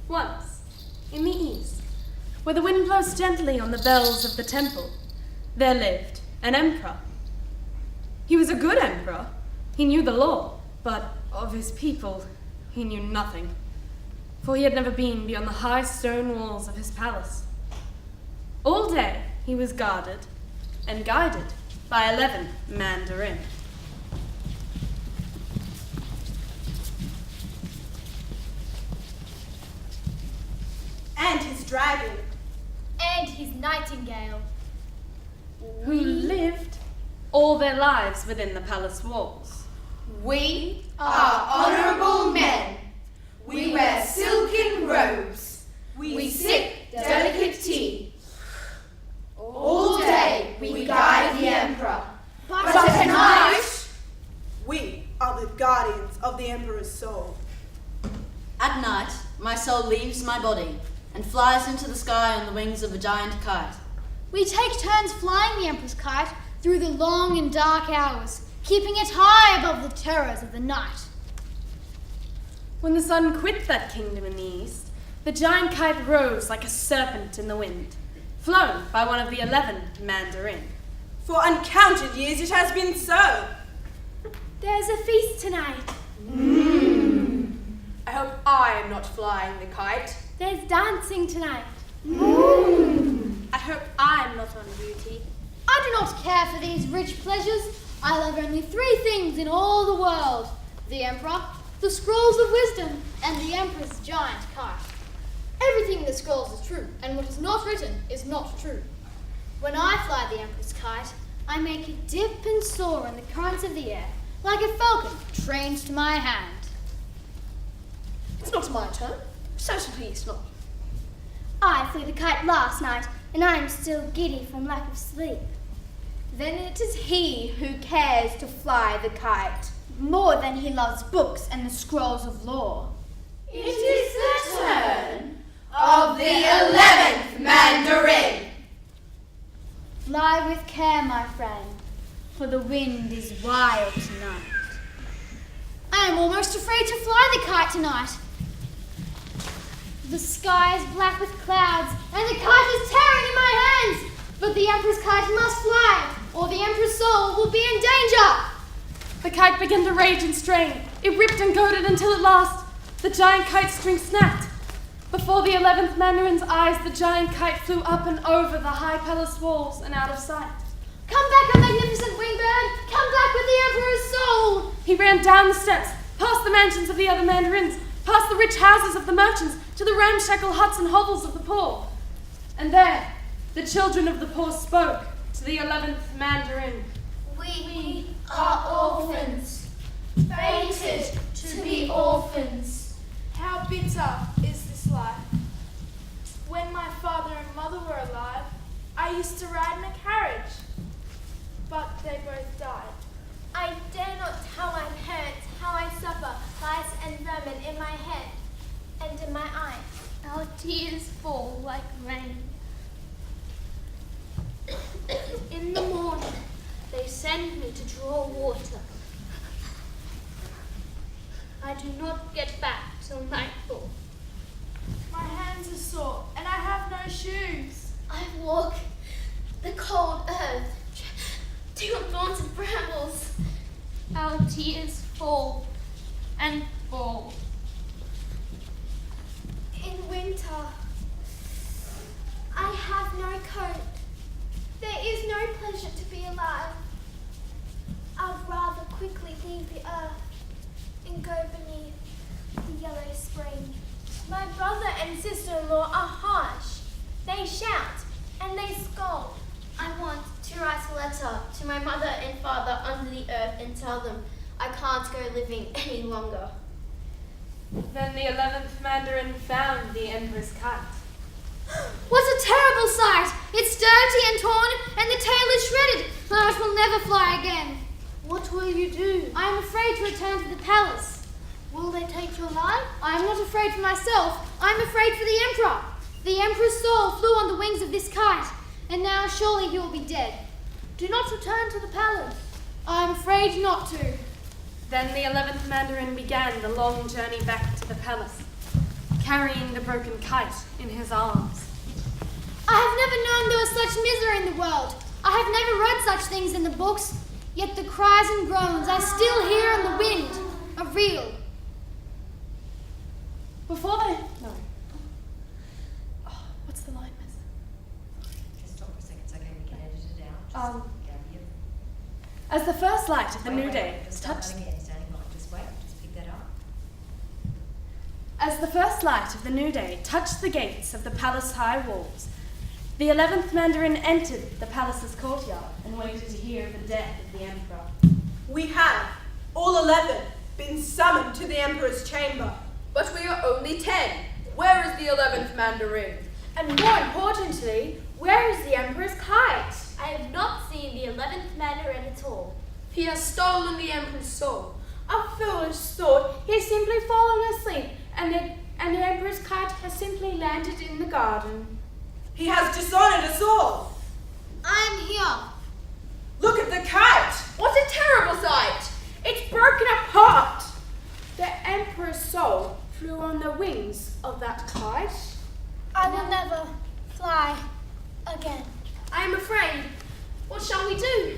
Once, in the east, where the wind blows gently on the bells of the temple, there lived an emperor. He was a good emperor. He knew the law, but of his people he knew nothing, for he had never been beyond the high stone walls of his palace. All day he was guarded and guided by 11 Mandarin. And his dragon. And his nightingale. Who lived all their lives within the palace walls. We are honourable men. We wear silken robes. We sip delicate tea. All day we guide the emperor. But at night, We are the guardians of the emperor's soul. At night, my soul leaves my body and flies into the sky on the wings of a giant kite. We take turns flying the Emperor's kite through the long and dark hours, keeping it high above the terrors of the night. When the sun quit that kingdom in the east, the giant kite rose like a serpent in the wind, flown by one of the 11 Mandarin. For uncounted years it has been so. There's a feast tonight. I hope I am not flying the kite. There's dancing tonight. I hope I'm not on duty. I do not care for these rich pleasures. I love only 3 things in all the world: the Emperor, the scrolls of wisdom, and the Emperor's giant kite. Everything in the scrolls is true, and what is not written is not true. When I fly the Emperor's kite, I make it dip and soar in the currents of the air, like a falcon trained to my hand. It's not my turn. Certainly it's not. I flew the kite last night, and I am still giddy from lack of sleep. Then it is he who cares to fly the kite, more than he loves books and the scrolls of law. It is the turn of the 11th Mandarin. Fly with care, my friend, for the wind is wild tonight. I am almost afraid to fly the kite tonight. The sky is black with clouds, and the kite is tearing in my hands. But the Emperor's kite must fly, or the Emperor's soul will be in danger. The kite began to rage and strain. It ripped and goaded until at last the giant kite string snapped. Before the 11th Mandarin's eyes, the giant kite flew up and over the high palace walls and out of sight. Come back, O magnificent wingbird! Come back with the Emperor's soul! He ran down the steps, past the mansions of the other Mandarins, past the rich houses of the merchants, to the ramshackle huts and hovels of the poor. And there, the children of the poor spoke to the 11th Mandarin. We are orphans, fated to be orphans. How bitter is this life. When my father and mother were alive, I used to ride in a carriage, but they both died. I dare not tell my parents how I suffer lice and vermin in my head and in my eyes. Our tears fall like rain. In the morning, they send me to draw water. I do not get back till nightfall. My hands are sore and I have no shoes. I walk the cold earth through thorns and brambles. Our tears fall and fall. In winter, I have no coat. There is no pleasure to be alive. I'd rather quickly leave the earth and go beneath the yellow spring. My brother and sister-in-law are harsh. They shout and they scold. I want to write a letter to my mother and father under the earth and tell them I can't go living any longer. Then the 11th Mandarin found the Emperor's kite. What a terrible sight! It's dirty and torn, and the tail is shredded. Now it will never fly again. What will you do? I am afraid to return to the palace. Will they take your life? I am not afraid for myself. I am afraid for the Emperor. The Emperor's soul flew on the wings of this kite, and now surely he will be dead. Do not return to the palace. I am afraid not to. Then the 11th Mandarin began the long journey back to the palace, carrying the broken kite in his arms. I have never known there was such misery in the world. I have never read such things in the books, yet the cries and groans I still hear in the wind are real. Before they... No. Oh, what's the line, miss? Just stop for a second, it's okay, we can edit it out. Just As the first light of the new day touched... Standing by, just wait, just pick that up. As the first light of the new day touched the gates of the palace high walls, the 11th Mandarin entered the palace's courtyard and waited to hear of the death of the emperor. We have, all 11, been summoned to the Emperor's chamber. But we are only 10. Where is the 11th Mandarin? And more importantly, where is the Emperor's kite? I have not seen the 11th Mandarin at all. He has stolen the Emperor's soul. A foolish thought. He has simply fallen asleep, and the Emperor's kite has simply landed in the garden. He has dishonored us all. I am here. Look at the kite. What a terrible sight! It's broken apart. The Emperor's soul flew on the wings of that kite. I will never fly again. I am afraid. What shall we do?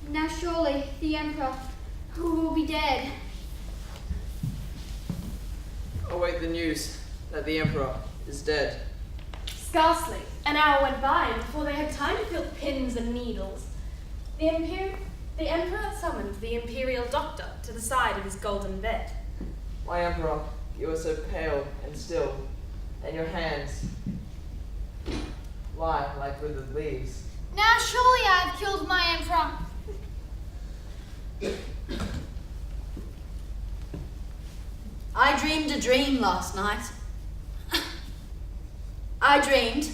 Now surely the Emperor, who will be dead. Await the news that the Emperor is dead. Scarcely an hour went by before they had time to feel pins and needles. The emperor summoned the imperial doctor to the side of his golden bed. My Emperor, you are so pale and still, and your hands lie like withered leaves. Now surely I have killed my Emperor. I dreamed a dream last night. I dreamed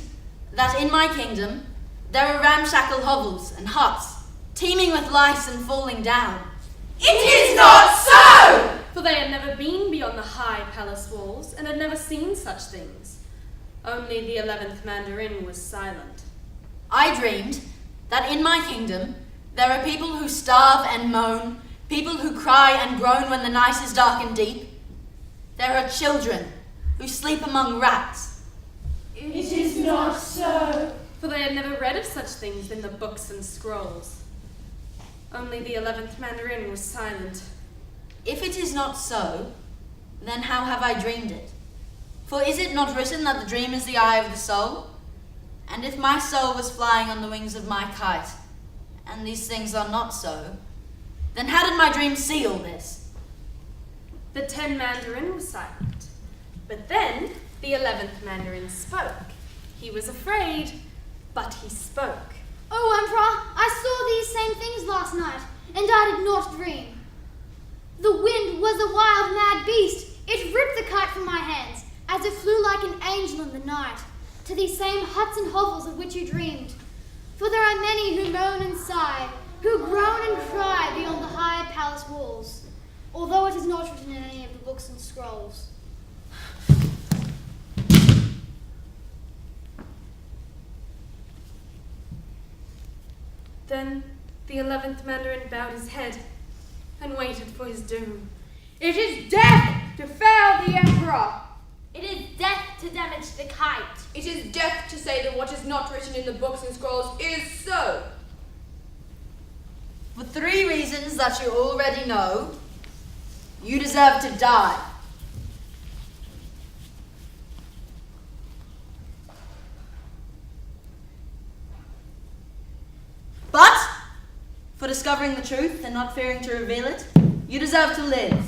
that in my kingdom there were ramshackle hovels and huts, teeming with lice and falling down. It is not so! For they had never been beyond the high palace walls and had never seen such things. Only the 11th Mandarin was silent. I dreamed that in my kingdom there are people who starve and moan, people who cry and groan when the night is dark and deep. There are children who sleep among rats. It is not so. For they had never read of such things in the books and scrolls. Only the 11th Mandarin was silent. If it is not so, then how have I dreamed it? For is it not written that the dream is the eye of the soul? And if my soul was flying on the wings of my kite, and these things are not so, then how did my dream see all this? The 10th Mandarin was silent. But then the 11th Mandarin spoke. He was afraid, but he spoke. Oh, Emperor, I saw these same things last night, and I did not dream. The wind was a wild, mad beast. It ripped the kite from my hands, as it flew like an angel in the night, to these same huts and hovels of which you dreamed. For there are many who moan and sigh, who groan and cry beyond the high palace walls, although it is not written in any of the books and scrolls. Then the 11th Mandarin bowed his head and waited for his doom. It is death to fail the Emperor. It is death to damage the kite. It is death to say that what is not written in the books and scrolls is so. For 3 reasons that you already know, you deserve to die. But, for discovering the truth and not fearing to reveal it, you deserve to live.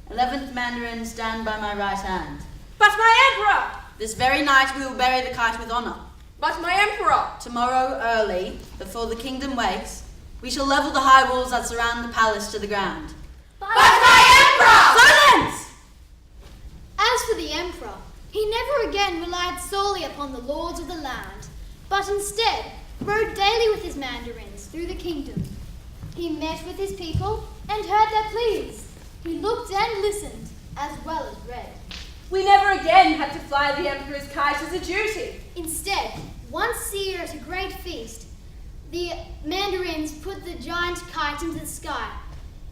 11th Mandarin, stand by my right hand. But my Emperor! This very night we will bury the kite with honor. But my Emperor! Tomorrow early, before the kingdom wakes, we shall level the high walls that surround the palace to the ground. But my Emperor! Silence! As for the Emperor, he never again relied solely upon the lords of the land, but instead rode daily with his mandarins through the kingdom. He met with his people and heard their pleas. He looked and listened, as well as read. We never again had to fly the Emperor's kite as a duty. Instead, once a year at a great feast, the mandarins put the giant kite into the sky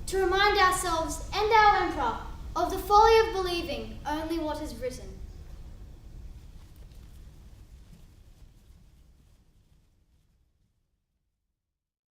to remind ourselves and our Emperor of the folly of believing only what is written.